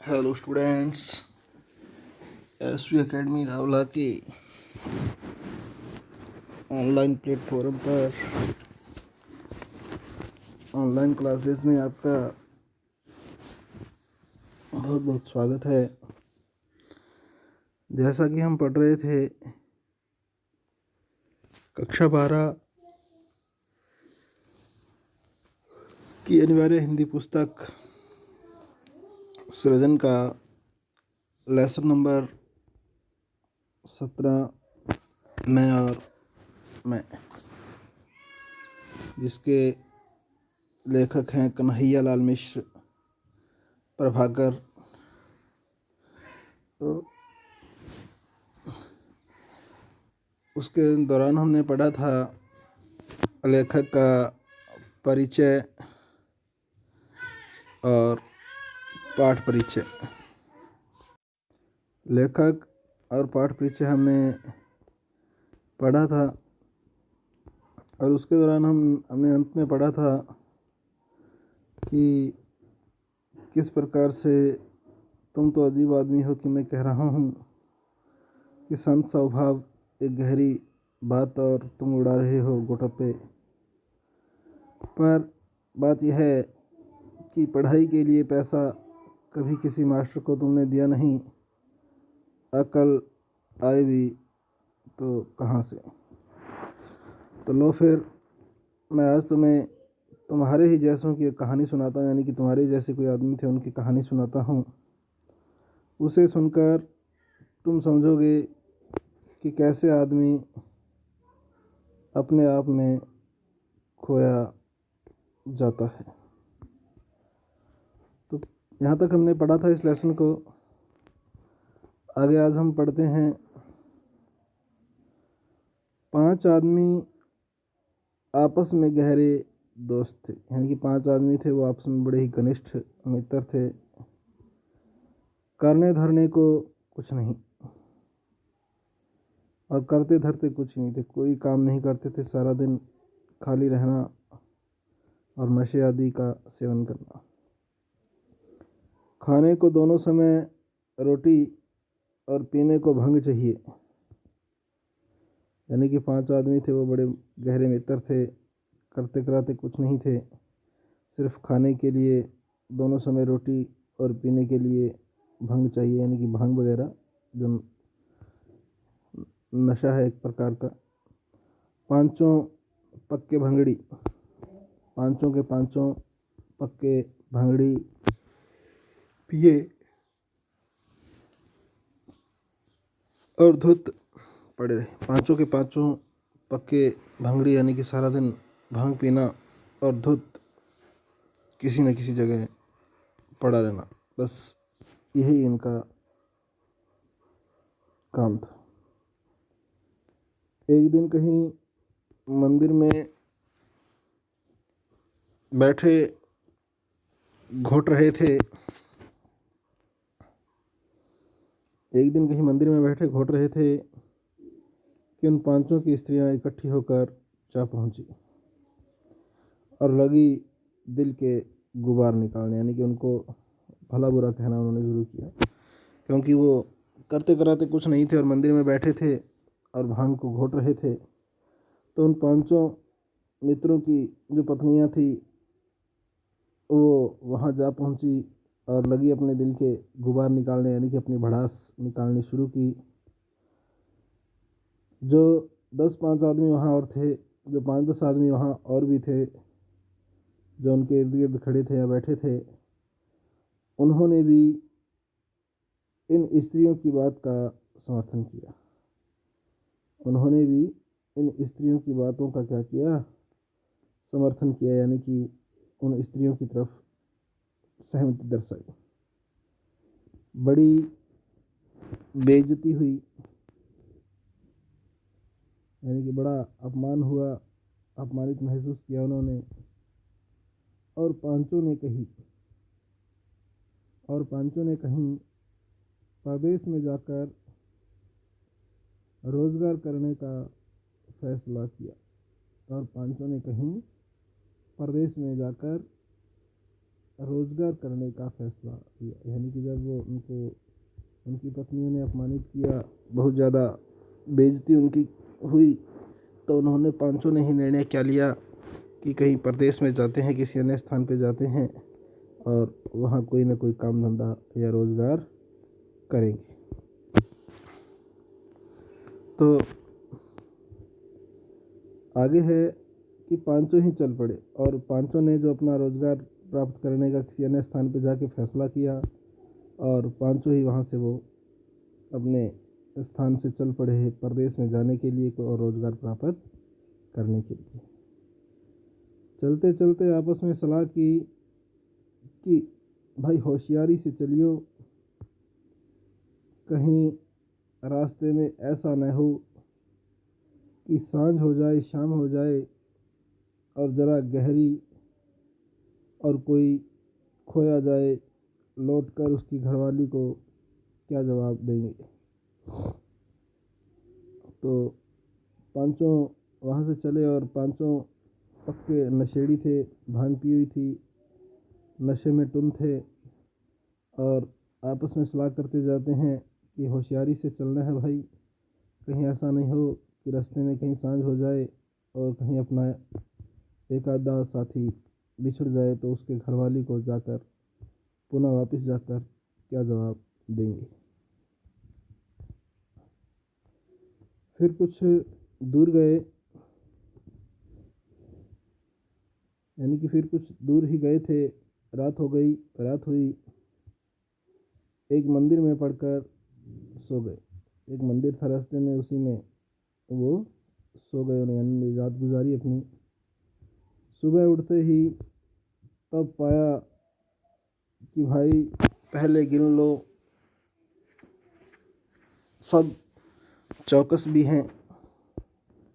Hello students, SV academy Rawla के online platform पर online classes में आपका बहुत बहुत स्वागत है। जैसा कि हम पढ़ रहे थे कक्षा 12 की अनिवार्य हिंदी पुस्तक सृजन का लेसन नंबर 17 मैं जिसके लेखक हैं कन्हैया लाल मिश्र प्रभाकर। तो उसके दौरान हमने पढ़ा था लेखक का परिचय और पाठ परिचय। लेखक और पाठ परिचय हमने पढ़ा था और उसके दौरान हमने अंत में पढ़ा था कि किस प्रकार से तुम तो अजीब आदमी हो कि मैं कह रहा हूँ कि संत स्वभाव एक गहरी बात और तुम उड़ा रहे हो गोटप्पे। पर बात यह है कि पढ़ाई के लिए पैसा कभी किसी मास्टर को तुमने दिया नहीं, अकल आए भी तो कहाँ से। तो लो फिर मैं आज तुम्हें तुम्हारे ही जैसों की एक कहानी सुनाता हूँ, यानी कि तुम्हारे जैसे कोई आदमी थे उनकी कहानी सुनाता हूँ। उसे सुनकर तुम समझोगे कि कैसे आदमी अपने आप में खोया जाता है। तो यहाँ तक हमने पढ़ा था इस लेसन को। आगे आज हम पढ़ते हैं 5 आदमी आपस में गहरे दोस्त थे, यानी कि 5 आदमी थे, वो आपस में बड़े ही घनिष्ठ मित्र थे। करने धरने को कुछ नहीं और करते धरते कुछ नहीं थे, कोई काम नहीं करते थे, सारा दिन खाली रहना और नशे आदि का सेवन करना। खाने को दोनों समय रोटी और पीने को भंग चाहिए, यानी कि 5 आदमी थे, वो बड़े गहरे मित्र थे, करते कराते कुछ नहीं थे, सिर्फ खाने के लिए दोनों समय रोटी और पीने के लिए भंग चाहिए, यानी कि भांग वगैरह जो नशा है एक प्रकार का। पांचों पक्के भंगड़ी, पांचों के पांचों पक्के भंगड़ी पिए और धुत पड़े रहे। पांचों के पांचों पक्के भंगड़ी, यानी कि सारा दिन भांग पीना और धुत किसी न किसी जगह पड़ा रहना, बस यही इनका काम था। एक दिन कहीं मंदिर में बैठे घोट रहे थे, एक दिन कहीं मंदिर में बैठे घोट रहे थे कि उन पांचों की स्त्रियां इकट्ठी होकर जा पहुंची और लगी दिल के गुबार निकालने, यानी कि उनको भला बुरा कहना उन्होंने शुरू किया, क्योंकि वो करते कराते कुछ नहीं थे और मंदिर में बैठे थे और भांग को घोट रहे थे। तो उन पांचों मित्रों की जो पत्नियां थी वो वहाँ जा पहुंची और लगी अपने दिल के गुबार निकालने, यानी कि अपनी भड़ास निकालनी शुरू की। जो 10-5 आदमी वहाँ और थे, जो 5-10 आदमी वहाँ और भी थे जो उनके इर्द गिर्द खड़े थे या बैठे थे, उन्होंने भी इन स्त्रियों की बात का समर्थन किया। उन्होंने भी इन स्त्रियों की बातों का क्या किया, समर्थन किया, यानी कि उन स्त्रियों की तरफ सहमति दर्शाई। बड़ी बेइज्जती हुई, यानी कि बड़ा अपमान हुआ, अपमानित महसूस किया उन्होंने। और पांचों ने कहीं प्रदेश में जाकर रोजगार करने का फैसला किया और पांचों ने कहीं प्रदेश में जाकर रोज़गार करने का फैसला किया। यानी कि जब वो उनकी पत्नियों ने अपमानित किया, बहुत ज़्यादा बेइज्जती उनकी हुई, तो उन्होंने पांचों ने ही निर्णय क्या लिया कि कहीं परदेश में जाते हैं, किसी अन्य स्थान पे जाते हैं और वहाँ कोई ना कोई काम धंधा या रोज़गार करेंगे। तो आगे है कि पांचों ही चल पड़े और पांचों ने जो अपना रोज़गार प्राप्त करने का किसी अन्य स्थान पर जाके फैसला किया और पांचों ही वहाँ से वो अपने स्थान से चल पड़े हैं परदेश में जाने के लिए और रोज़गार प्राप्त करने के लिए। चलते चलते आपस में सलाह की कि भाई होशियारी से चलियो, कहीं रास्ते में ऐसा न हो कि सांझ हो जाए, शाम हो जाए और ज़रा गहरी और कोई खोया जाए, लौट कर उसकी घरवाली को क्या जवाब देंगे। तो पांचों वहाँ से चले और पांचों पक्के नशेड़ी थे, भांग पी हुई थी, नशे में टुन थे और आपस में सलाह करते जाते हैं कि होशियारी से चलना है भाई, कहीं ऐसा नहीं हो कि रास्ते में कहीं सांझ हो जाए और कहीं अपना एक आधा साथी बिछड़ जाए तो उसके घरवाली को जाकर पुनः वापस जाकर क्या जवाब देंगे। फिर कुछ दूर गए, यानी कि फिर कुछ दूर ही गए थे, रात हो गई, रात हुई, एक मंदिर में पड़कर सो गए। एक मंदिर था रास्ते में, उसी में वो सो गए, उन्होंने रात गुजारी अपनी। सुबह उठते ही तब पाया कि भाई पहले गिन लो, सब चौकस भी हैं।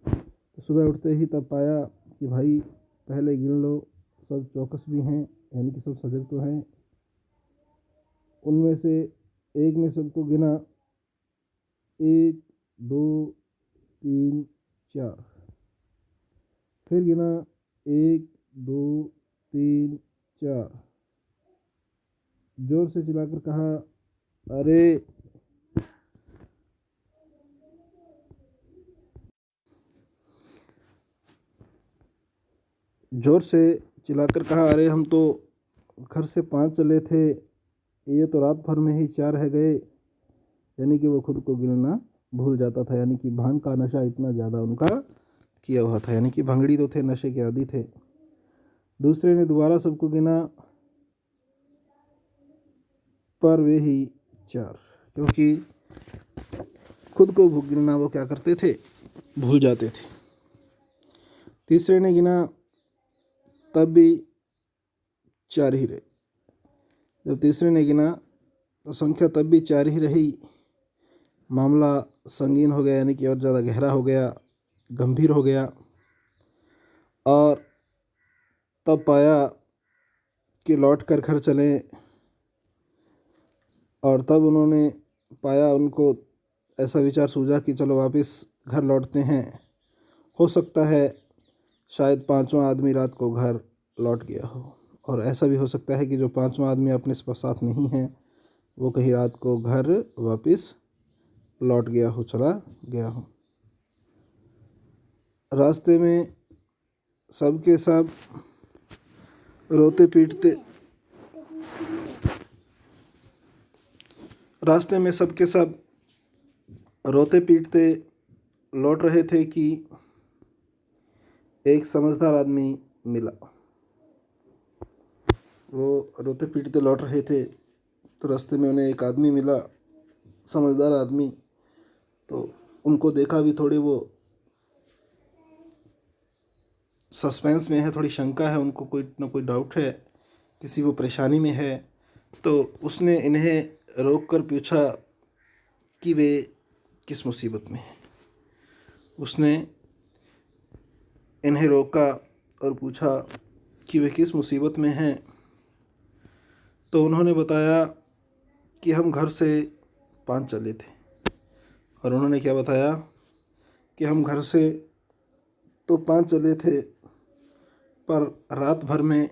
तो सुबह उठते ही तब पाया कि भाई पहले गिन लो, सब चौकस भी हैं, यानी कि सब सजग तो हैं। उनमें से एक ने सबको गिना, 1 2 3 4। फिर गिना 1 2 3 4। जोर से चिल्लाकर कहा, अरे जोर से चिल्लाकर कहा, अरे हम तो घर से 5 चले थे, ये तो रात भर में ही 4 रह गए। यानी कि वो खुद को गिनना भूल जाता था, यानी कि भांग का नशा इतना ज़्यादा उनका किया हुआ था, यानी कि भंगड़ी तो थे, नशे के आदी थे। दूसरे ने दोबारा सबको गिना, पर वे ही 4, क्योंकि खुद को गिनना वो क्या करते थे, भूल जाते थे। तीसरे ने गिना, तब भी 4 ही रहे। जब तीसरे ने गिना तो संख्या तब भी 4 ही रही। मामला संगीन हो गया, यानी कि और ज़्यादा गहरा हो गया, गंभीर हो गया। और तब पाया कि लौट कर घर चलें, और तब उन्होंने पाया, उनको ऐसा विचार सूझा कि चलो वापस घर लौटते हैं। हो सकता है शायद पांचवा आदमी रात को घर लौट गया हो, और ऐसा भी हो सकता है कि जो पांचवा आदमी अपने साथ नहीं है वो कहीं रात को घर वापस लौट गया हो, चला गया हो। रास्ते में सबके सब रोते पीटते रास्ते में सबके सब रोते पीटते लौट रहे थे कि एक समझदार आदमी मिला। वो रोते पीटते लौट रहे थे तो रास्ते में उन्हें एक आदमी मिला, समझदार आदमी। तो उनको देखा भी, थोड़ी वो सस्पेंस में है, थोड़ी शंका है उनको, कोई ना कोई डाउट है, किसी वो परेशानी में है। तो उसने इन्हें रोक कर पूछा कि वे किस मुसीबत में हैं। उसने इन्हें रोका और पूछा कि वे किस मुसीबत में हैं। तो उन्होंने बताया कि हम घर से 5 चले थे। और उन्होंने क्या बताया कि हम घर से तो 5 चले थे, पर रात भर में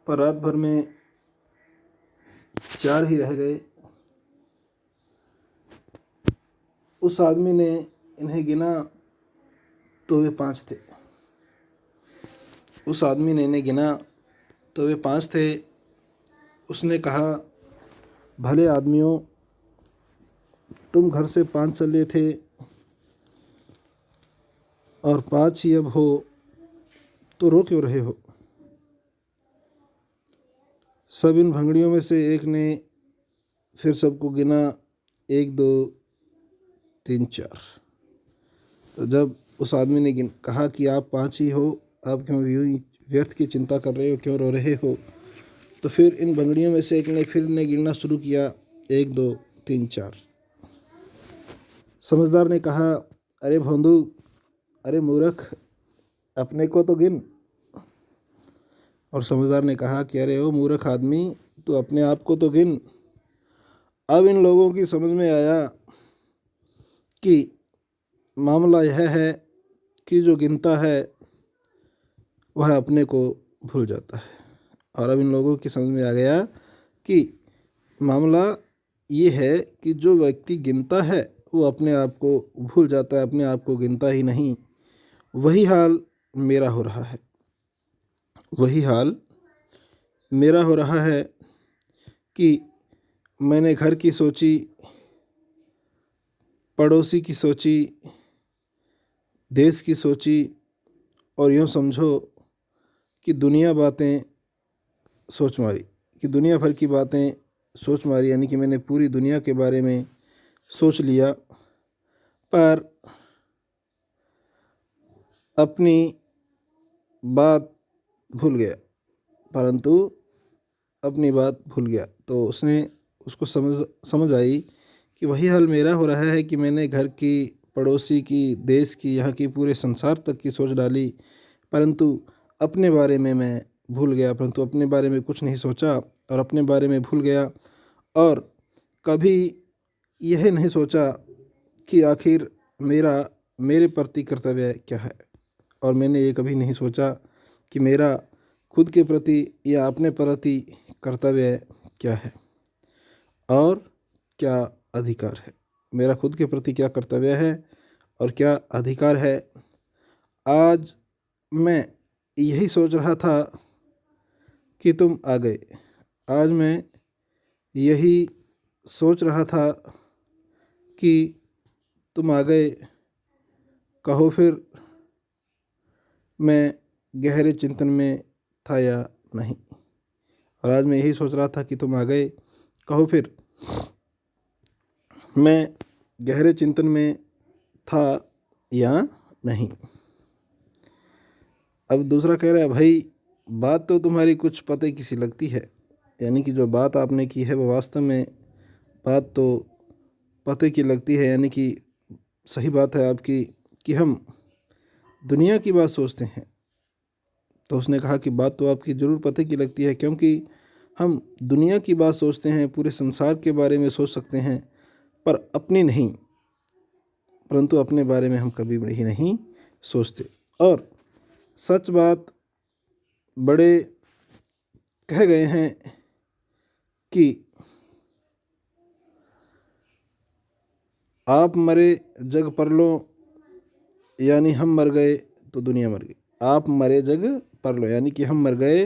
पर रात भर में 4 ही रह गए। उस आदमी ने इन्हें गिना तो वे 5 थे। उस आदमी ने इन्हें गिना तो वे 5 थे। उसने कहा, भले आदमियों, तुम घर से 5 चले थे और 5 ही अब हो, तो रो क्यों रहे हो? सब इन भंगड़ियों में से एक ने फिर सबको गिना, 1 2 3 4। तो जब उस आदमी ने कहा कि आप 5 ही हो, आप क्यों यूं ही व्यर्थ की चिंता कर रहे हो, क्यों रो रहे हो? तो फिर इन भंगड़ियों में से एक ने फिर ने गिनना शुरू किया, 1 2 3 4। समझदार ने कहा, अरे भोंदू, अरे मूर्ख, अपने को तो गिन। और समझदार ने कहा कि अरे ओ मूर्ख आदमी, तू अपने आप को तो गिन। अब इन लोगों की समझ में आया कि मामला यह है कि जो गिनता है वह अपने को भूल जाता है। और अब इन लोगों की समझ में आ गया कि मामला ये है कि जो व्यक्ति गिनता है वो अपने आप को भूल जाता है, अपने आप को गिनता ही नहीं। वही हाल मेरा हो रहा है। वही हाल मेरा हो रहा है कि मैंने घर की सोची, पड़ोसी की सोची, देश की सोची, और यूँ समझो कि दुनिया बातें सोच मारी, कि दुनिया भर की बातें सोच मारी, यानी कि मैंने पूरी दुनिया के बारे में सोच लिया, पर अपनी बात भूल गया। परंतु अपनी बात भूल गया तो उसको समझ आई कि वही हाल मेरा हो रहा है कि मैंने घर की, पड़ोसी की, देश की, यहाँ की, पूरे संसार तक की सोच डाली, परंतु अपने बारे में मैं भूल गया। परंतु अपने बारे में कुछ नहीं सोचा और अपने बारे में भूल गया। और कभी यह नहीं सोचा कि आखिर मेरे प्रति कर्तव्य क्या है। और मैंने ये कभी नहीं सोचा कि मेरा खुद के प्रति या अपने प्रति कर्तव्य क्या है और क्या अधिकार है। मेरा खुद के प्रति क्या कर्तव्य है और क्या अधिकार है। आज मैं यही सोच रहा था कि तुम आ गए। आज मैं यही सोच रहा था कि तुम आ गए। कहो फिर मैं गहरे चिंतन में था या नहीं। और आज मैं यही सोच रहा था कि तुम आ गए। कहो फिर मैं गहरे चिंतन में था या नहीं। अब दूसरा कह रहा है, भाई बात तो तुम्हारी कुछ पते की सी लगती है, यानी कि जो बात आपने की है वो वास्तव में बात तो पते की लगती है, यानी कि सही बात है आपकी कि हम दुनिया की बात सोचते हैं। तो उसने कहा कि बात तो आपकी ज़रूर पते की लगती है, क्योंकि हम दुनिया की बात सोचते हैं, पूरे संसार के बारे में सोच सकते हैं, पर अपनी नहीं। परंतु अपने बारे में हम कभी भी नहीं सोचते। और सच बात बड़े कह गए हैं कि आप मरे जग परलो, यानी हम मर गए तो दुनिया मर गई। आप मरे जग परलो, यानी कि हम मर गए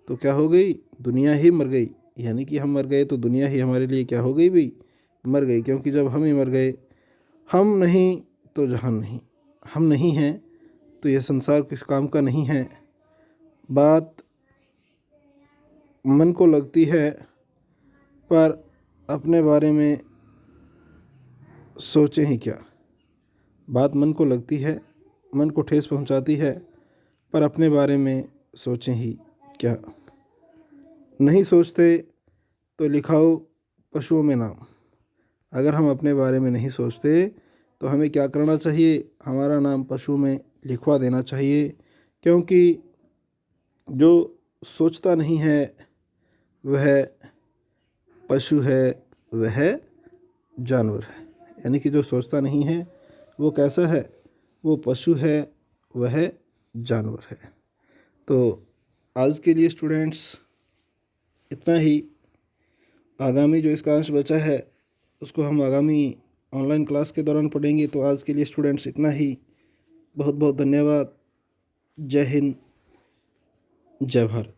तो क्या हो गई, दुनिया ही मर गई। यानी कि हम मर गए तो दुनिया ही हमारे लिए क्या हो गई भाई, मर गई। क्योंकि जब हम ही मर गए, हम नहीं तो जहान नहीं, हम नहीं हैं तो यह संसार किस काम का नहीं है। बात मन को लगती है, पर अपने बारे में सोचें ही क्या। बात मन को लगती है, मन को ठेस पहुंचाती है, पर अपने बारे में सोचें ही क्या। नहीं सोचते तो लिखाओ पशुओं में नाम। अगर हम अपने बारे में नहीं सोचते तो हमें क्या करना चाहिए, हमारा नाम पशु में लिखवा देना चाहिए। क्योंकि जो सोचता नहीं है वह पशु है, वह जानवर है। यानी कि जो सोचता नहीं है वो कैसा है, वो पशु है, वह जानवर है। तो आज के लिए स्टूडेंट्स इतना ही। आगामी जो इसका अंश बचा है उसको हम आगामी ऑनलाइन क्लास के दौरान पढ़ेंगे। तो आज के लिए स्टूडेंट्स इतना ही। बहुत बहुत धन्यवाद। जय हिंद, जय भारत।